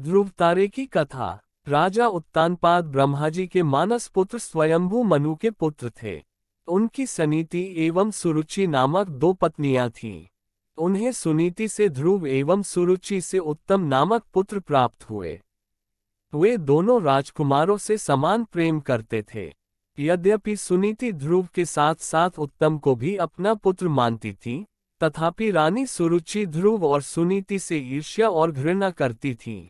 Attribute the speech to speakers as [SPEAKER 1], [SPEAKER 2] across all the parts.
[SPEAKER 1] ध्रुव तारे की कथा। राजा उत्तानपाद ब्रह्माजी के मानस पुत्र स्वयंभू मनु के पुत्र थे। उनकी सनीति एवं सुरुचि नामक दो पत्नियां थीं। उन्हें सुनीति से ध्रुव एवं सुरुचि से उत्तम नामक पुत्र प्राप्त हुए। वे दोनों राजकुमारों से समान प्रेम करते थे। यद्यपि सुनीति ध्रुव के साथ साथ उत्तम को भी अपना पुत्र मानती थी, तथापि रानी सुरुचि ध्रुव और सुनीति से ईर्ष्या और घृणा करती थी।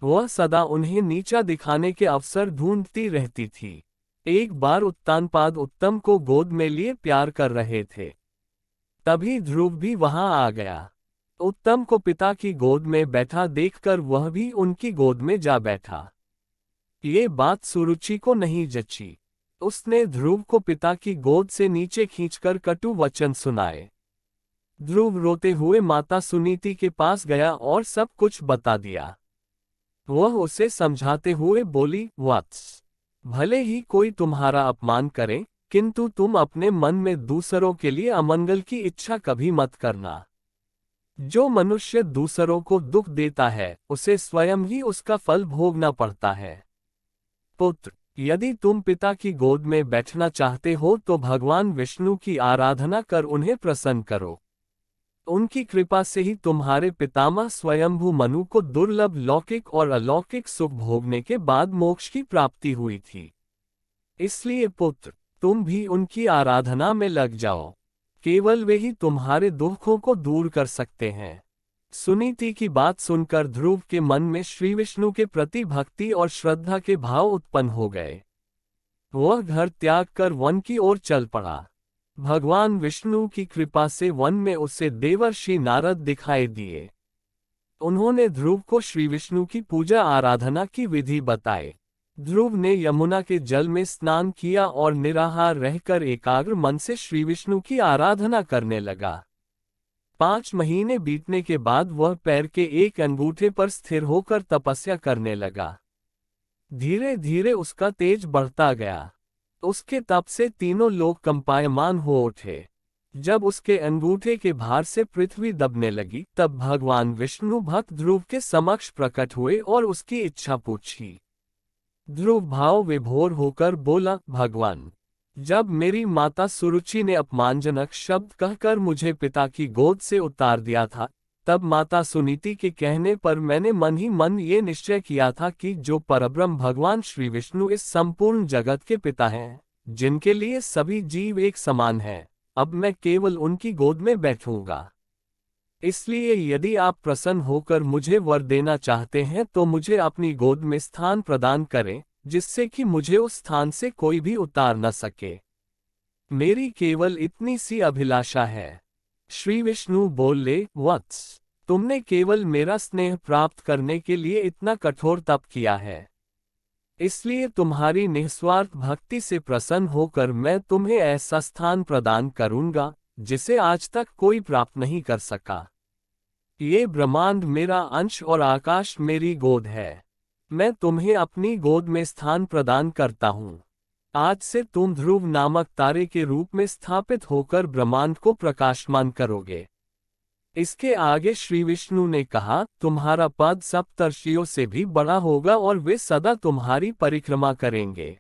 [SPEAKER 1] वह सदा उन्हें नीचा दिखाने के अवसर ढूंढती रहती थी। एक बार उत्तानपाद उत्तम को गोद में लिए प्यार कर रहे थे। तभी ध्रुव भी वहां आ गया। उत्तम को पिता की गोद में बैठा देखकर वह भी उनकी गोद में जा बैठा। ये बात सुरुचि को नहीं जची। उसने ध्रुव को पिता की गोद से नीचे खींचकर कटु वचन सुनाए। ध्रुव रोते हुए माता सुनीति के पास गया और सब कुछ बता दिया। वह उसे समझाते हुए बोली, वत्स, भले ही कोई तुम्हारा अपमान करे, किंतु तुम अपने मन में दूसरों के लिए अमंगल की इच्छा कभी मत करना। जो मनुष्य दूसरों को दुख देता है, उसे स्वयं ही उसका फल भोगना पड़ता है। पुत्र, यदि तुम पिता की गोद में बैठना चाहते हो तो भगवान विष्णु की आराधना कर उन्हें प्रसन्न करो। उनकी कृपा से ही तुम्हारे पितामह स्वयंभू मनु को दुर्लभ लौकिक और अलौकिक सुख भोगने के बाद मोक्ष की प्राप्ति हुई थी। इसलिए पुत्र, तुम भी उनकी आराधना में लग जाओ। केवल वे ही तुम्हारे दुखों को दूर कर सकते हैं। सुनीति की बात सुनकर ध्रुव के मन में श्री विष्णु के प्रति भक्ति और श्रद्धा के भाव उत्पन्न हो गए। वह घर त्याग कर वन की ओर चल पड़ा। भगवान विष्णु की कृपा से वन में उसे देवर्षि नारद दिखाई दिए। उन्होंने ध्रुव को श्री विष्णु की पूजा आराधना की विधि बताए। ध्रुव ने यमुना के जल में स्नान किया और निराहार रहकर एकाग्र मन से श्री विष्णु की आराधना करने लगा। 5 महीने बीतने के बाद वह पैर के एक अंगूठे पर स्थिर होकर तपस्या करने लगा। धीरे धीरे उसका तेज बढ़ता गया। उसके तप से तीनों लोग कंपायमान हो उठे। जब उसके अंगूठे के भार से पृथ्वी दबने लगी, तब भगवान विष्णु भक्त ध्रुव के समक्ष प्रकट हुए और उसकी इच्छा पूछी। ध्रुव भाव विभोर होकर बोला, भगवान, जब मेरी माता सुरुचि ने अपमानजनक शब्द कहकर मुझे पिता की गोद से उतार दिया था, तब माता सुनीति के कहने पर मैंने मन ही मन ये निश्चय किया था कि जो परब्रह्म भगवान श्री विष्णु इस संपूर्ण जगत के पिता हैं, जिनके लिए सभी जीव एक समान हैं, अब मैं केवल उनकी गोद में बैठूंगा। इसलिए यदि आप प्रसन्न होकर मुझे वर देना चाहते हैं तो मुझे अपनी गोद में स्थान प्रदान करें, जिससे कि मुझे उस स्थान से कोई भी उतार न सके। मेरी केवल इतनी सी अभिलाषा है। श्री विष्णु बोले, वत्स, तुमने केवल मेरा स्नेह प्राप्त करने के लिए इतना कठोर तप किया है। इसलिए तुम्हारी निस्वार्थ भक्ति से प्रसन्न होकर मैं तुम्हें ऐसा स्थान प्रदान करूंगा, जिसे आज तक कोई प्राप्त नहीं कर सका। ये ब्रह्मांड मेरा अंश और आकाश मेरी गोद है। मैं तुम्हें अपनी गोद में स्थान प्रदान करता हूँ। आज से तुम ध्रुव नामक तारे के रूप में स्थापित होकर ब्रह्मांड को प्रकाशमान करोगे। इसके आगे श्री विष्णु ने कहा, तुम्हारा पद सप्तर्षियों से भी बड़ा होगा और वे सदा तुम्हारी परिक्रमा करेंगे।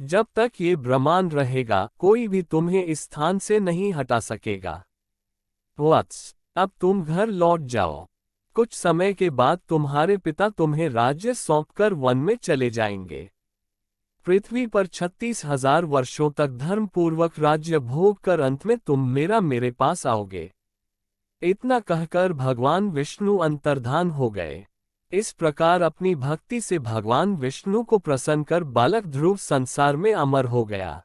[SPEAKER 1] जब तक ये ब्रह्मांड रहेगा, कोई भी तुम्हें इस स्थान से नहीं हटा सकेगा। वत्स, अब तुम घर लौट जाओ। कुछ समय के बाद तुम्हारे पिता तुम्हें राज्य सौंपकर वन में चले जाएंगे। पृथ्वी पर 36,000 वर्षों तक धर्मपूर्वक राज्य भोग कर अंत में तुम मेरे पास आओगे। इतना कहकर भगवान विष्णु अंतर्धान हो गए। इस प्रकार अपनी भक्ति से भगवान विष्णु को प्रसन्न कर बालक ध्रुव संसार में अमर हो गया।